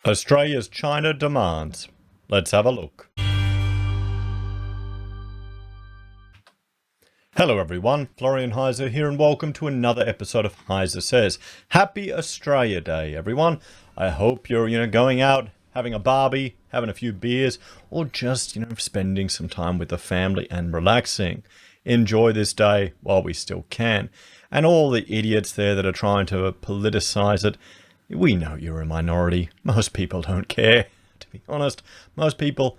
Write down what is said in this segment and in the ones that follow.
Australia's China demands. Let's have a look. Hello everyone, Florian.Heise here and welcome to another episode of HeiseSays. Happy Australia Day everyone. I hope you're going out, having a barbie, having a few beers, or just spending some time with the family and relaxing. Enjoy this day while we still can. And all the idiots there that are trying to politicize it, we know you're a minority. Most people don't care. To be honest, most people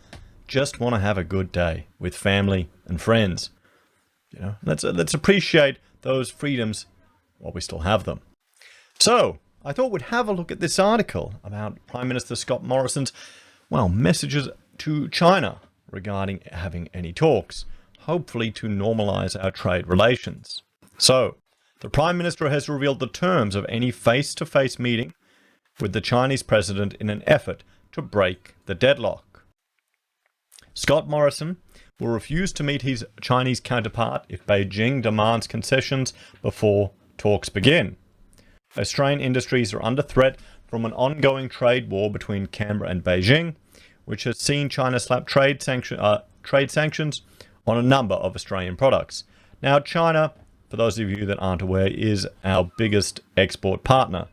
just want to have a good day with family and friends. Let's appreciate those freedoms while we still have them. So, I thought we'd have a look at this article about Prime Minister Scott Morrison's, messages to China regarding having any talks, hopefully to normalize our trade relations. So, the Prime Minister has revealed the terms of any face-to-face meeting with the Chinese president in an effort to break the deadlock. Scott Morrison will refuse to meet his Chinese counterpart if Beijing demands concessions before talks begin. Australian industries are under threat from an ongoing trade war between Canberra and Beijing, which has seen China slap trade sanctions on a number of Australian products. Now, China, for those of you that aren't aware, is our biggest export partner.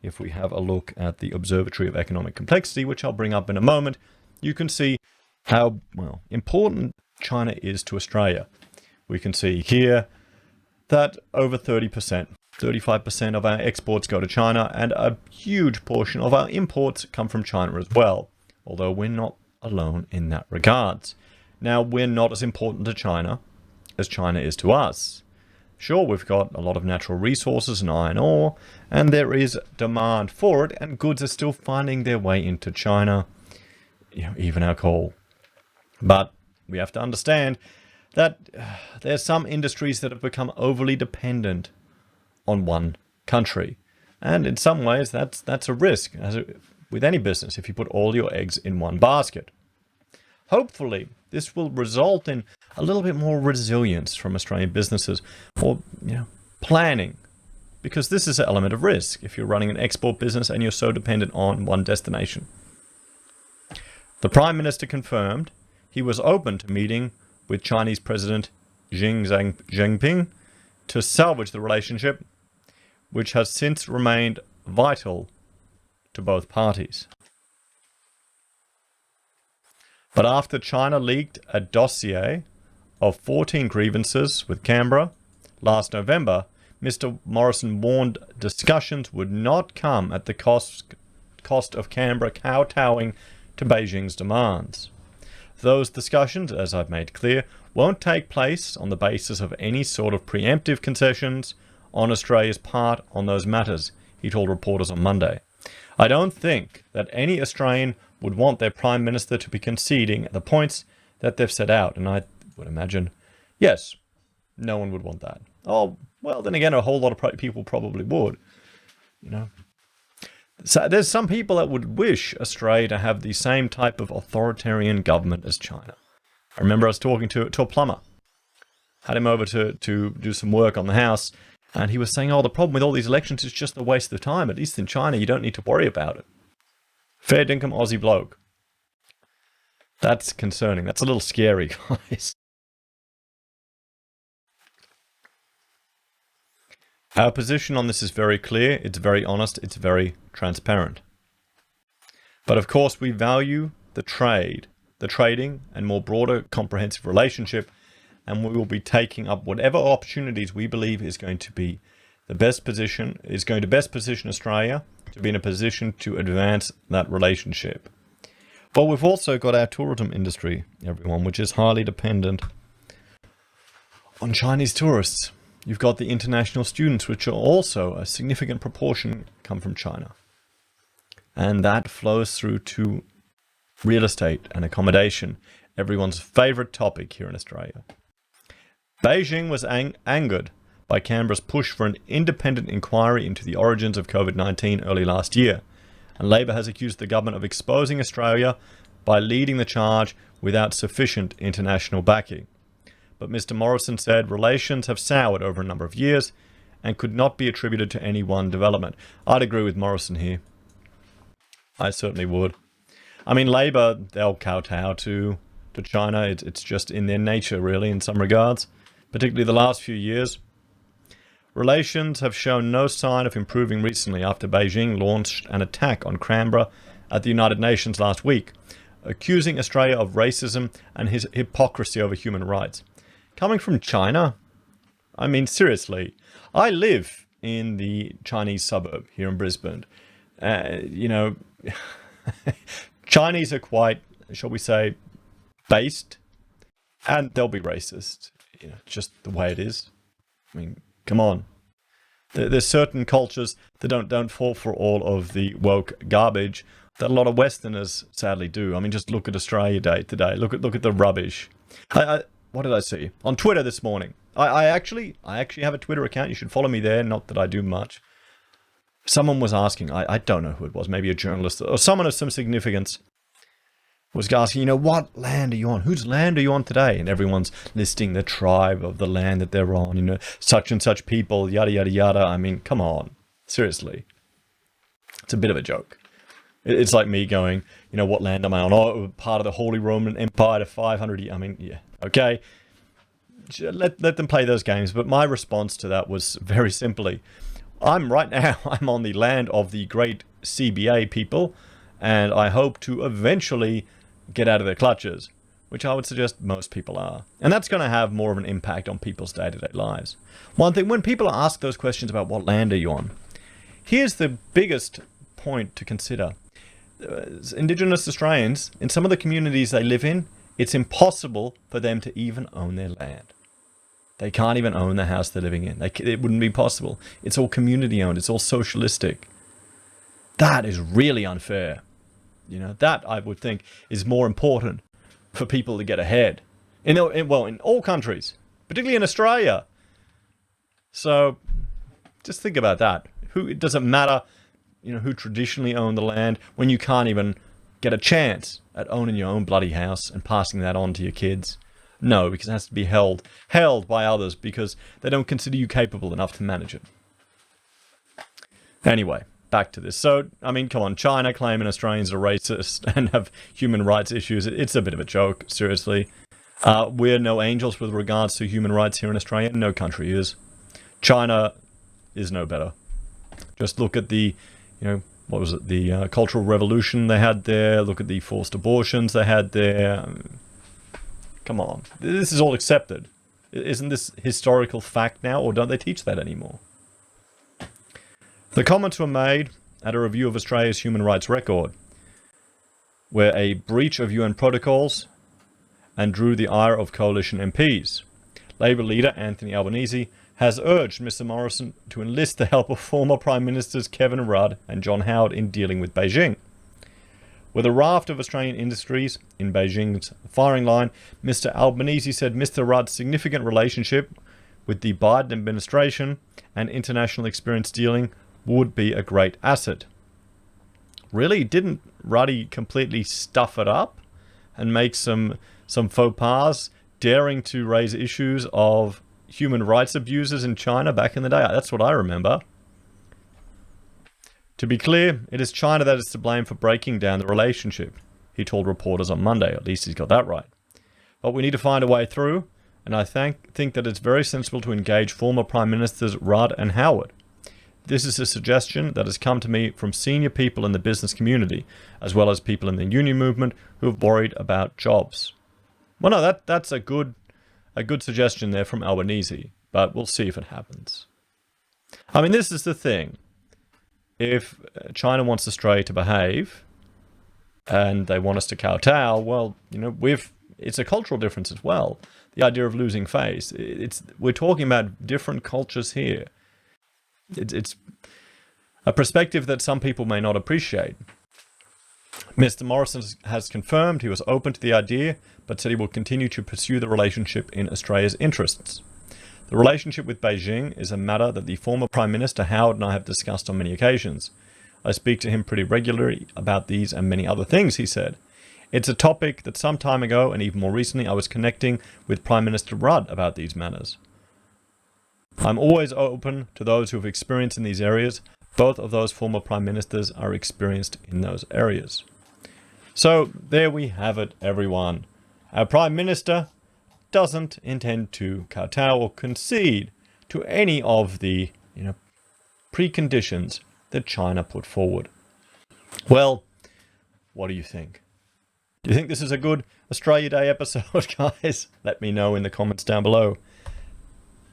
If we have a look at the Observatory of Economic Complexity, which I'll bring up in a moment, you can see how important China is to Australia. We can see here that over 30%, 35% of our exports go to China, and a huge portion of our imports come from China as well, although we're not alone in that regards. Now, we're not as important to China as China is to us. Sure, we've got a lot of natural resources and iron ore, and there is demand for it, and goods are still finding their way into China, even our coal. But we have to understand that there's some industries that have become overly dependent on one country. And in some ways, that's a risk, with any business, if you put all your eggs in one basket. Hopefully, this will result in a little bit more resilience from Australian businesses, or planning, because this is an element of risk if you're running an export business and you're so dependent on one destination. The Prime Minister confirmed he was open to meeting with Chinese President Xi Jinping to salvage the relationship, which has since remained vital to both parties. But after China leaked a dossier of 14 grievances with Canberra last November, Mr. Morrison warned discussions would not come at the cost of Canberra kowtowing to Beijing's demands. Those discussions, as I've made clear, won't take place on the basis of any sort of preemptive concessions on Australia's part on those matters, he told reporters on Monday. I don't think that any Australian would want their Prime Minister to be conceding the points that they've set out, and I would imagine, yes, no one would want that. Oh, well, then again, a whole lot of people probably would, So there's some people that would wish Australia to have the same type of authoritarian government as China. I remember I was talking to a plumber. Had him over to do some work on the house, and he was saying, the problem with all these elections is just a waste of time. At least in China, you don't need to worry about it. Fair dinkum Aussie bloke. That's concerning. That's a little scary, guys. Our position on this is very clear, it's very honest, it's very transparent. But of course, we value the trading, and more broader comprehensive relationship, and we will be taking up whatever opportunities we believe is going to best position Australia to be in a position to advance that relationship. But we've also got our tourism industry, everyone, which is highly dependent on Chinese tourists. You've got the international students, which are also a significant proportion come from China. And that flows through to real estate and accommodation, everyone's favorite topic here in Australia. Beijing was angered by Canberra's push for an independent inquiry into the origins of COVID-19 early last year, and Labor has accused the government of exposing Australia by leading the charge without sufficient international backing. But Mr. Morrison said relations have soured over a number of years and could not be attributed to any one development. I'd agree with Morrison here. I certainly would. I mean, Labour, they'll kowtow to China. It's just in their nature, really, in some regards, particularly the last few years. Relations have shown no sign of improving recently after Beijing launched an attack on Canberra at the United Nations last week, accusing Australia of racism and his hypocrisy over human rights. Coming from China? I mean, seriously. I live in the Chinese suburb here in Brisbane. You know, Chinese are quite, shall we say, based, and they'll be racist. You know, just the way it is. I mean, come on. There's certain cultures that don't fall for all of the woke garbage that a lot of Westerners sadly do. I mean, just look at Australia Day today. Look at the rubbish. What did I see on Twitter this morning? I actually have a Twitter account. You should follow me there. Not that I do much. Someone was asking. I don't know who it was. Maybe a journalist or someone of some significance was asking, you know, what land are you on? Whose land are you on today? And everyone's listing the tribe of the land that they're on, you know, such and such people, yada, yada, yada. I mean, come on. Seriously. It's a bit of a joke. It's like me going, you know, what land am I on? Oh, part of the Holy Roman Empire to 500 years. I mean, yeah, okay. Let them play those games. But my response to that was very simply, I'm on the land of the great CBA people, and I hope to eventually get out of their clutches, which I would suggest most people are. And that's going to have more of an impact on people's day-to-day lives. One thing, when people ask those questions about what land are you on, here's the biggest point to consider. Indigenous Australians, in some of the communities they live in, it's impossible for them to even own their land. They can't even own the house they're living in. It wouldn't be possible. It's all community owned. It's all socialistic. That is really unfair. You know, that I would think is more important for people to get ahead. In all countries, particularly in Australia. So just think about that. It doesn't matter, you know, who traditionally owned the land when you can't even get a chance at owning your own bloody house and passing that on to your kids. No, because it has to be held by others because they don't consider you capable enough to manage it. Anyway, back to this. So, I mean, come on, China claiming Australians are racist and have human rights issues. It's a bit of a joke, seriously. We're no angels with regards to human rights here in Australia. No country is. China is no better. Just look at the, you know, what was it? The Cultural Revolution they had there. Look at the forced abortions they had there. Come on. This is all accepted. Isn't this historical fact now, or don't they teach that anymore? The comments were made at a review of Australia's human rights record, where a breach of UN protocols and drew the ire of coalition MPs. Labour leader Anthony Albanese has urged Mr Morrison to enlist the help of former Prime Ministers Kevin Rudd and John Howard in dealing with Beijing. With a raft of Australian industries in Beijing's firing line, Mr Albanese said Mr Rudd's significant relationship with the Biden administration and international experience dealing would be a great asset. Really, didn't Ruddy completely stuff it up and make some faux pas, daring to raise issues of human rights abuses in China back in the day? That's what I remember. To be clear, it is China that is to blame for breaking down the relationship, he told reporters on Monday. At least he's got that right. But we need to find a way through, and I think that it's very sensible to engage former Prime Ministers Rudd and Howard. This is a suggestion that has come to me from senior people in the business community, as well as people in the union movement who have worried about jobs. Well, no, that's a good suggestion there from Albanese, but we'll see if it happens. I mean, this is the thing. If China wants Australia to behave and they want us to kowtow, well, you know, it's a cultural difference as well. The idea of losing face. We're talking about different cultures here. It's a perspective that some people may not appreciate. Mr. Morrison has confirmed he was open to the idea, but said he will continue to pursue the relationship in Australia's interests. The relationship with Beijing is a matter that the former Prime Minister Howard and I have discussed on many occasions. I speak to him pretty regularly about these and many other things, he said. It's a topic that some time ago, and even more recently, I was connecting with Prime Minister Rudd about these matters. I'm always open to those who have experience in these areas, Both of those former prime ministers are experienced in those areas. So there we have it, everyone. Our prime minister doesn't intend to kowtow or concede to any of the preconditions that China put forward. Well, what do you think? Do you think this is a good Australia Day episode, guys? Let me know in the comments down below.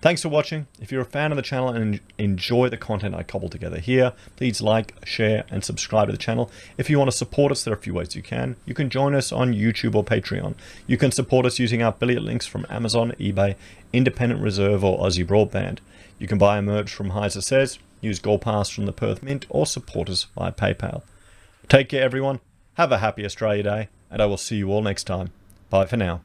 Thanks for watching. If you're a fan of the channel and enjoy the content I cobble together here, please like, share, and subscribe to the channel. If you want to support us, there are a few ways you can. You can join us on YouTube or Patreon. You can support us using our affiliate links from Amazon, eBay, Independent Reserve, or AussieBroadband. You can buy a merch from HeiseSays, use Gold Pass from the Perth Mint, or support us via PayPal. Take care, everyone. Have a happy Australia Day, and I will see you all next time. Bye for now.